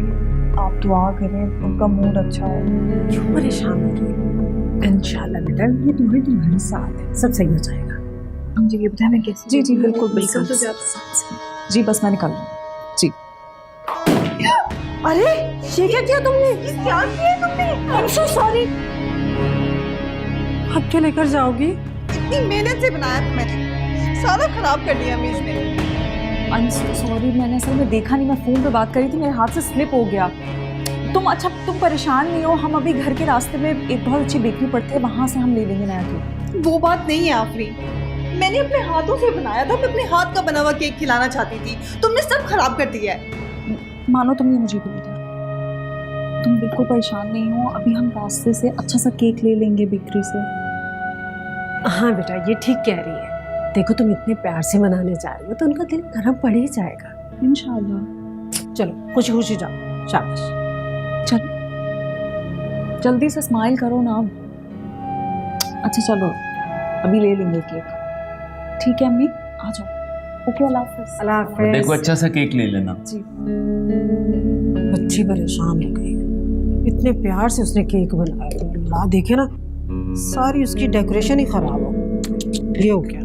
आप दुआ करें उनका मूड अच्छा हो। क्यों परेशान हो रही है? इंशाल्लाह बेटा ये तुम्हारे साथ है, सब सही हो जाएगा। मुझे ये बताया मैं कैसे? जी जी बिल्कुल निकल बिल्कुल। तो जा। जी बस मैं निकल रही हूँ। जी अरे ये क्या किया तुमने? क्या किया तुमने? I am so sorry. अब क्या लेकर जाओगी? इतनी मेहनत से बनाया था मैंने, सारा खराब कर दिया मीज ने। आई एम सो सॉरी, मैंने असल में देखा नहीं, मैं फ़ोन पे बात करी थी, मेरे हाथ से स्लिप हो गया। तुम परेशान नहीं हो, हम अभी घर के रास्ते में एक बहुत अच्छी बेकरी पड़ती है, वहाँ से हम ले लेंगे नया केक। वो बात नहीं है आफरीन, मैंने अपने हाथों से बनाया था, मैं अपने हाथ का बना हुआ केक खिलाना चाहती थी, तुमने सब खराब कर दिया है। मानो तुमने मुझे बोल दिया, तुम बिल्कुल परेशान नहीं हो, अभी हम रास्ते से अच्छा सा केक ले लेंगे बेकरी से। हाँ बेटा ये ठीक कह रही है। देखो तुम इतने प्यार से मनाने जा रही हो तो उनका दिल नरम पड़ ही जाएगा इंशाल्लाह। चलो खुशी खुशी जाओ, शाबाश। चलो जल्दी से स्माइल करो ना। अच्छा चलो अभी ले लेंगे केक, ठीक है अम्मी आ जाओ। ओके अल्लाह हाफ़िज़। अल्लाह हाफ़िज़। देखो अच्छा सा केक ले लेना। जी बच्ची परेशान हो गई, इतने प्यार से उसने केक बनाया, ला देखे ना सारी उसकी डेकोरेशन ही खराब हो। ये हो क्या?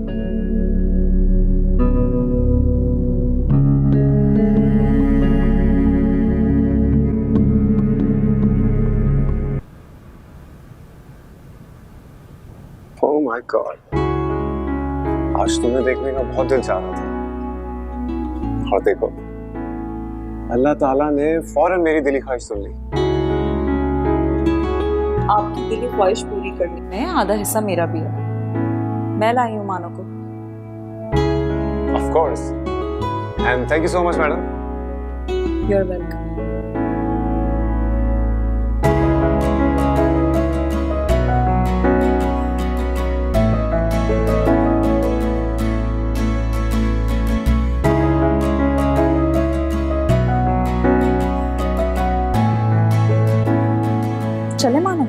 ओह माय गॉड, आज तुम्हें देखने का बहुत दिल चाह रहा था, और देखो अल्लाह ताला ने फौरन मेरी दिली ख्वाहिश सुन ली। आपकी दिली ख्वाहिश पूरी करने में आधा हिस्सा मेरा भी है। मैं लाई हूँ मानो को। Of course, and thank you so much madam. You are welcome. चले मानो?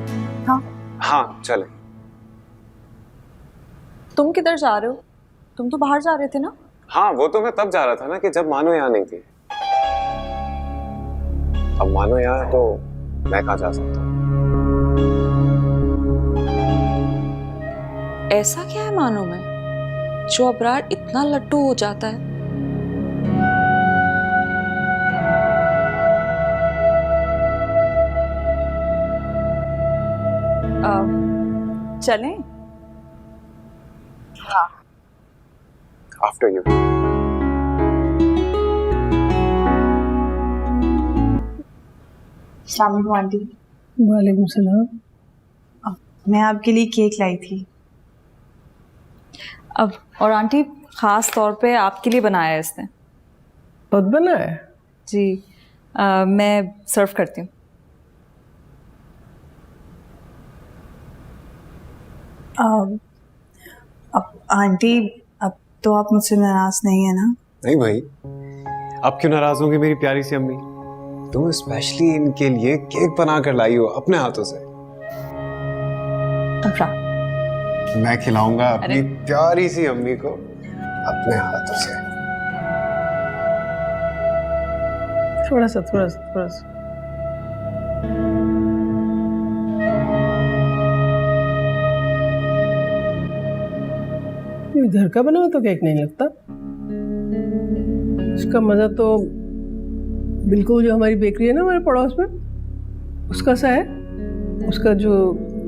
हाँ चले। तुम किधर जा रहे हो? तुम तो बाहर जा रहे थे ना? हाँ वो तो मैं तब जा रहा था ना कि जब मानो यहाँ नहीं थी। अब मानो यहाँ है तो मैं कहाँ जा सकता हूँ? ऐसा क्या है मानो में जो अबरार इतना लट्टू हो जाता है? चलें? हाँ। After you. अस्सलाम वालेकुम आंटी। वालेकुम सलाम। मैं आपके लिए केक लाई थी। अब और आंटी ख़ास तौर पे आपके लिए बनाया है इसने। खुद बनाया है? जी मैं सर्व करती हूँ। अब आंटी अब तो आप मुझसे नाराज नहीं है ना? नहीं भाई, अब क्यों नाराज होंगी मेरी प्यारी सी अम्मी? तुम स्पेशली इनके लिए केक बना कर लाई हो अपने हाथों से। मैं खिलाऊंगा अपनी प्यारी सी अम्मी को अपने हाथों से। थोड़ा सा। ये घर का बना हुआ तो केक नहीं लगता, इसका मजा तो बिल्कुल जो हमारी बेकरी है ना हमारे पड़ोस में उसका सा है। उसका जो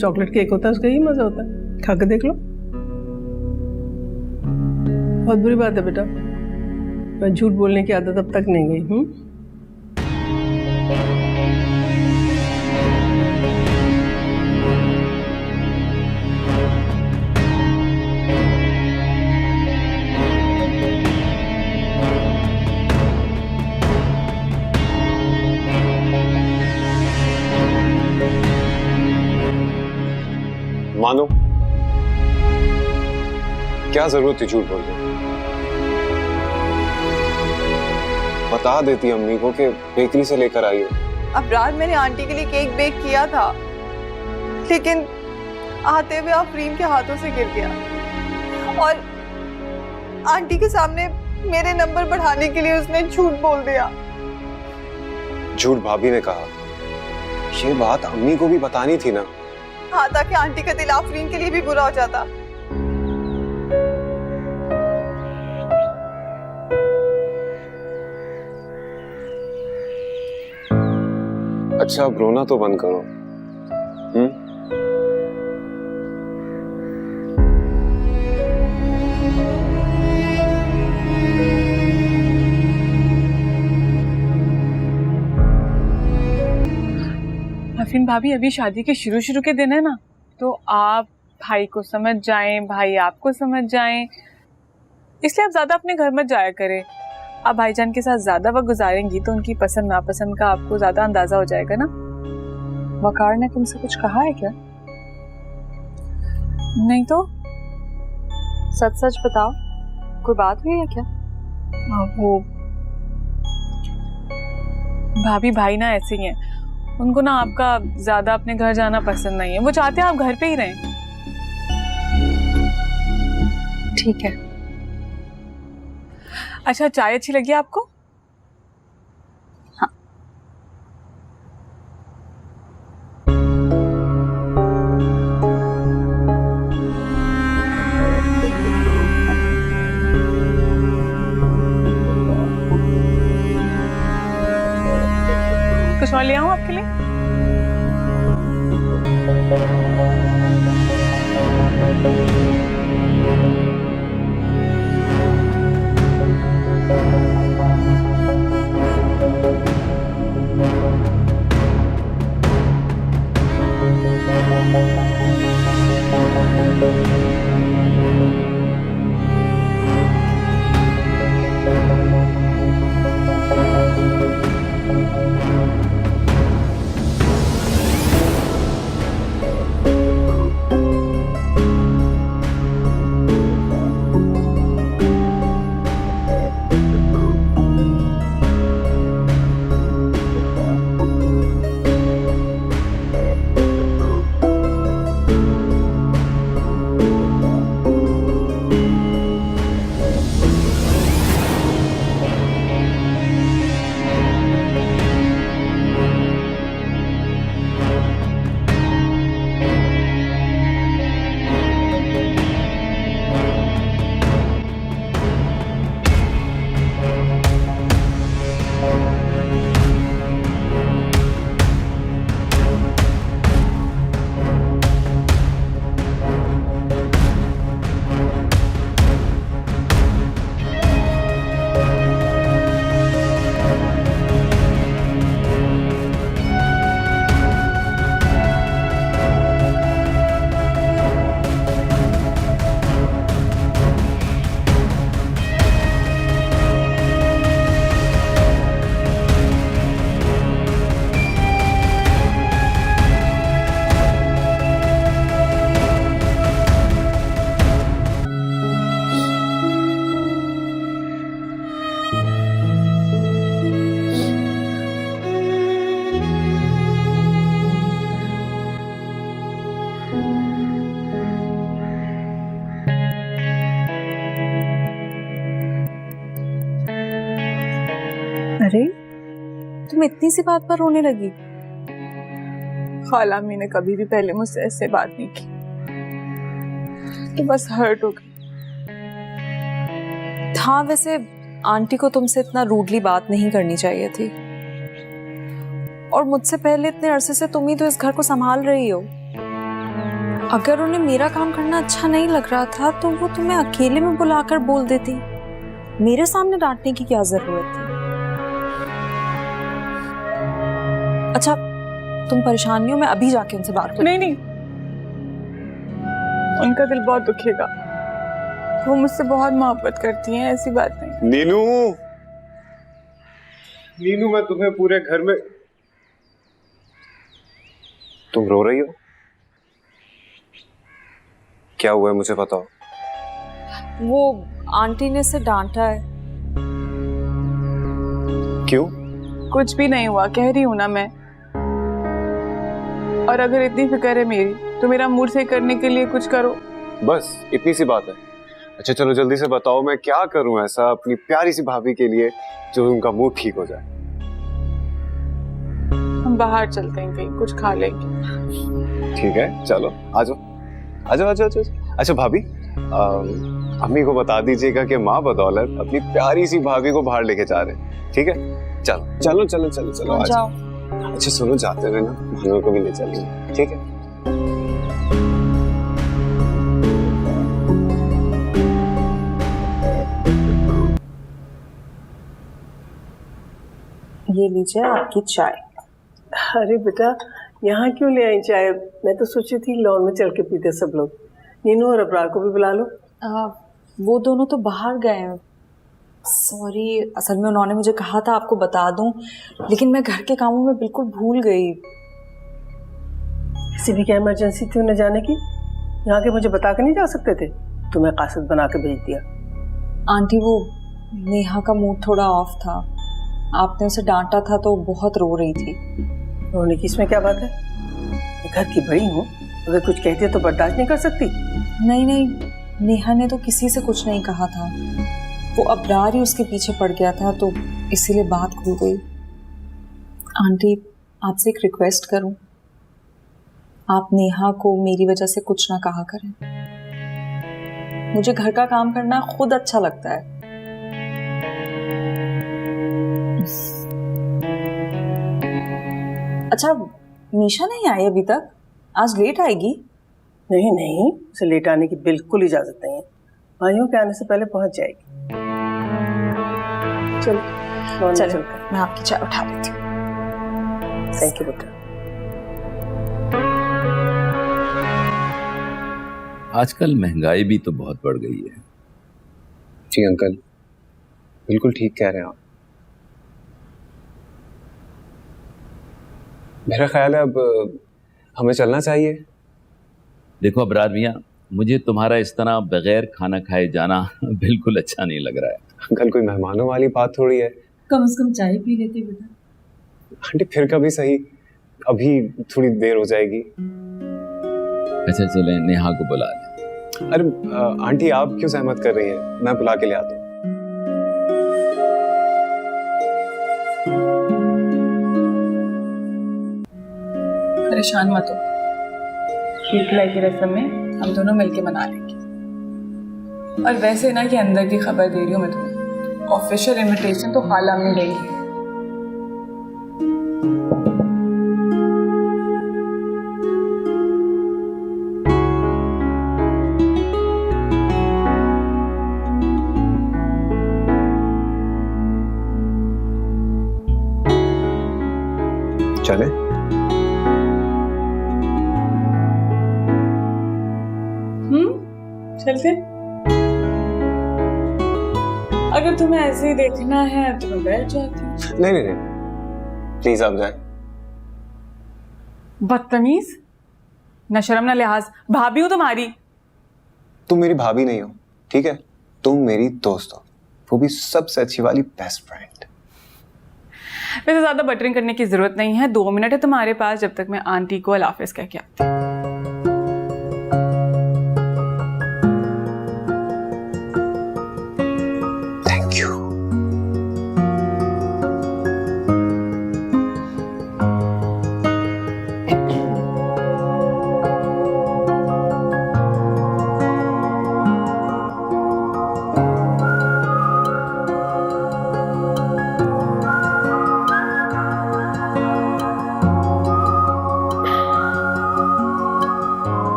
चॉकलेट केक होता है उसका ही मजा होता है, खा के देख लो। बहुत बुरी बात है बेटा, मैं झूठ बोलने की आदत अब तक नहीं गई। मानो क्या जरूरत थी झूठ बोलने? बता देती अम्मी को कि बेकरी से लेकर आई हो। अब रात मैंने आंटी के लिए केक बेक किया था, लेकिन आते हुए आफरीन के हाथों से गिर गया और आंटी के सामने मेरे नंबर बढ़ाने के लिए उसने झूठ बोल दिया। झूठ भाभी ने कहा। ये बात अम्मी को भी बतानी थी ना। हाँ, ताकि आंटी का दिल आफरीन के लिए भी बुरा हो जाता। अच्छा, अब रोना तो बंद करो। आफरीन भाभी, अभी शादी के शुरू के दिन है ना, तो आप भाई को समझ जाएं, भाई आपको समझ जाएं, इसलिए आप ज्यादा अपने घर मत जाया करें। आप भाईजान के साथ ज्यादा वक्त गुजारेंगी तो उनकी पसंद नापसंद का आपको ज्यादा अंदाजा हो जाएगा ना। वकार ने तुमसे कुछ कहा है क्या? नहीं तो सच सच बताओ, कोई बात हुई है क्या? वो भाभी, भाई ना ऐसे ही हैं, उनको ना आपका ज्यादा अपने घर जाना पसंद नहीं है। वो चाहते हैं आप घर पे ही रहें। ठीक है। अच्छा, चाय अच्छी लगी आपको? हाँ। कुछ और ले आऊं आपके लिए? अरे, तुम इतनी सी बात पर रोने लगी? खाला अम्मी ने कभी भी पहले मुझसे ऐसे बात नहीं की, तो बस हर्ट हो गई। हाँ, वैसे आंटी को तुमसे इतना रूडली बात नहीं करनी चाहिए थी, और मुझसे पहले इतने अरसे से तुम ही तो इस घर को संभाल रही हो। अगर उन्हें मेरा काम करना अच्छा नहीं लग रहा था तो वो तुम्हें अकेले में बुलाकर बोल देती, मेरे सामने डांटने की क्या जरूरत थी? अच्छा, तुम परेशान नहीं हो? मैं अभी जाके उनसे बात करूं। नहीं, उनका दिल बहुत दुखेगा। वो मुझसे बहुत मोहब्बत करती हैं, ऐसी बात नहीं। नीनू, मैं तुम्हें पूरे घर में। तुम रो रही हो? क्या हुआ है मुझे बताओ। वो आंटी ने इसे डांटा है। क्यों? कुछ भी नहीं हुआ, कह रही हूं ना मैं। और अगर इतनी फिक्र है मेरी तो मेरा मूड सही करने के लिए कुछ करो। बस इतनी सी बात है। अच्छा चलो जल्दी से बताओ, मैं क्या करूं ऐसा अपनी प्यारी सी भाभी के लिए जो उनका मूड ठीक हो जाए। हम बाहर चलते हैं, कहीं कुछ खा लेंगे। ठीक है, चलो आ जाओ आ जाओ आ जाओ आ जाओ। अच्छा भाभी, अम्मी को बता दीजिएगा कि माँ बदौलत अपनी प्यारी सी भाभी को बाहर लेके जा रहे हैं। ठीक है, चलो चलो चलो चलो चलो आ जाओ। अच्छा सुनो, जाते हुए ना भाइयों को भी ले चलेंगे। ठीक है, ये लीजिए आपकी चाय। अरे बेटा, यहाँ क्यों ले आई चाय? मैं तो सोची थी लॉन में चल के पीते सब लोग। नीनू और अबरार को भी बुला लो। वो दोनों तो बाहर गए हैं। सॉरी, असल में उन्होंने मुझे कहा था आपको बता दूं, लेकिन मैं घर के कामों में बिल्कुल भूल गई। किसी भी क्या इमरजेंसी थी उन्हें जाने की? यहाँ के मुझे बता के नहीं जा सकते थे? तुम्हें कासद बना के भेज दिया। आंटी, वो नेहा का मूड थोड़ा ऑफ था, आपने उसे डांटा था तो बहुत रो रही थी। रोने की इसमें क्या बात है? मैं घर की बड़ी हूँ, अगर कुछ कहती है तो बर्दाश्त नहीं कर सकती? नहीं नहीं, नेहा ने तो किसी से कुछ नहीं कहा था, वो अबरार ही उसके पीछे पड़ गया था तो इसीलिए बात खुल गई। आंटी, आपसे एक रिक्वेस्ट करूं, आप नेहा को मेरी वजह से कुछ ना कहा करें। मुझे घर का काम करना खुद अच्छा लगता है। अच्छा, मीशा नहीं आई अभी तक? आज लेट आएगी? नहीं नहीं, उसे लेट आने की बिल्कुल इजाजत नहीं है। भाइयों के आने से पहले पहुंच जाएगी। चलो चलो, मैं आपकी चाय उठा लेती हूँ। थैंक यू बेटा। आजकल महंगाई भी तो बहुत बढ़ गई है। जी अंकल, बिल्कुल ठीक कह रहे हैं आप। मेरा ख्याल है अब हमें चलना चाहिए। देखो अबरार मियाँ, मुझे तुम्हारा इस तरह बगैर खाना खाए जाना बिल्कुल अच्छा नहीं लग रहा है। अंकल, कोई मेहमानों वाली बात थोड़ी है। कम से कम चाय पी लेते बेटा। आंटी फिर कभी सही, अभी थोड़ी देर हो जाएगी। अच्छा चले, नेहा को बुला ले। अरे आंटी, आप क्यों सहमत कर रही हैं? मैं बुला के ले आता हूँ। परेशान मत हो, खीर खिलाई की रस्म में हम दोनों मिलके मना लेंगे। और वैसे ना कि अंदर की खबर दे रही हूँ मैं तुम्हें, ऑफिशियल इनविटेशन तो खाला अम्मी देंगी। चले? चलते। अगर तुम्हें ऐसे ही देखना है तो मैं बैठ जाती हूँ। नहीं नहीं नहीं, प्लीज आप जाए। बदतमीज, न शर्म न लिहाज, भाभी हूँ तुम्हारी। तुम मेरी भाभी नहीं हो, ठीक है? तुम मेरी दोस्त हो, वो भी सबसे अच्छी वाली बेस्ट फ्रेंड। वैसे ज्यादा बटरिंग करने की जरूरत नहीं है, 2 मिनट है तुम्हारे पास, जब तक मैं आंटी को अल्लाह हाफिज़ कह के आती हूँ।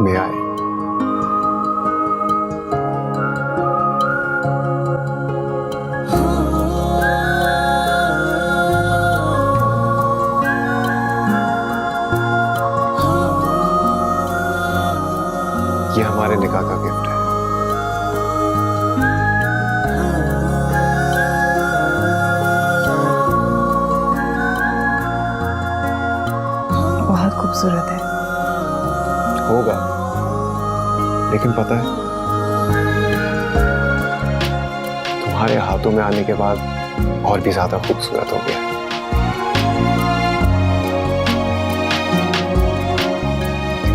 May I? ये हमारे निकाह का गिफ्ट है। बहुत खूबसूरत है। होगा, लेकिन पता है, तुम्हारे हाथों में आने के बाद और भी ज्यादा खूबसूरत हो गया।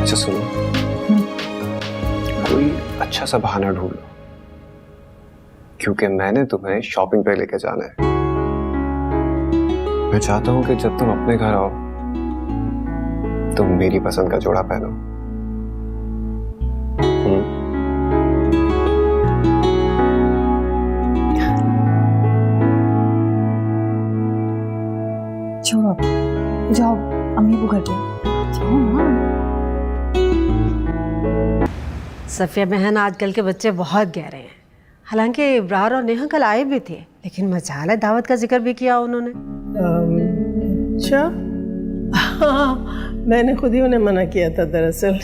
अच्छा सुनो, कोई अच्छा सा बहाना ढूंढ लो, क्योंकि मैंने तुम्हें शॉपिंग पे लेके जाना है। मैं चाहता हूँ कि जब तुम अपने घर आओ तुम मेरी पसंद का जोड़ा पहनो। छोड़ो, जाओ अम्मी को घर जाओ ना। सफिया बहन, आजकल के बच्चे बहुत गहरे हैं। हालांकि इब्रार और नेहा कल आए भी थे, लेकिन मजाल है दावत का जिक्र भी किया उन्होंने। अच्छा, हाँ, मैंने खुद ही उन्हें मना किया था दरअसल।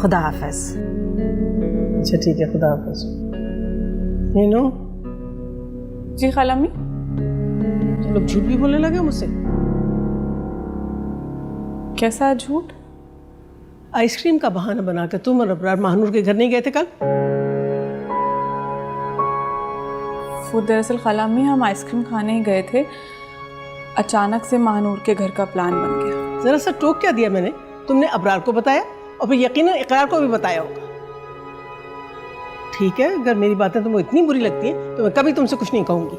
खुदा हाफिज। अच्छा ठीक है, खुदा हाफिज। नीनू। जी खाला अम्मी। तुम लोग झूठ भी बोलने लगे मुझसे। कैसा झूठ? आइसक्रीम का बहाना बनाकर तुम और अबरार महानूर के घर नहीं गए थे कल? वो दरअसल खाला अम्मी हम आइसक्रीम खाने ही गए थे, अचानक से महानूर के घर का प्लान बन गया। जरा सा टोक क्या दिया मैंने? तुमने अबरार को बताया और फिर यकीनन इकरार को भी बताया होगा। ठीक है, अगर मेरी बातें तुम्हें इतनी बुरी लगती हैं तो मैं कभी तुमसे कुछ नहीं कहूंगी।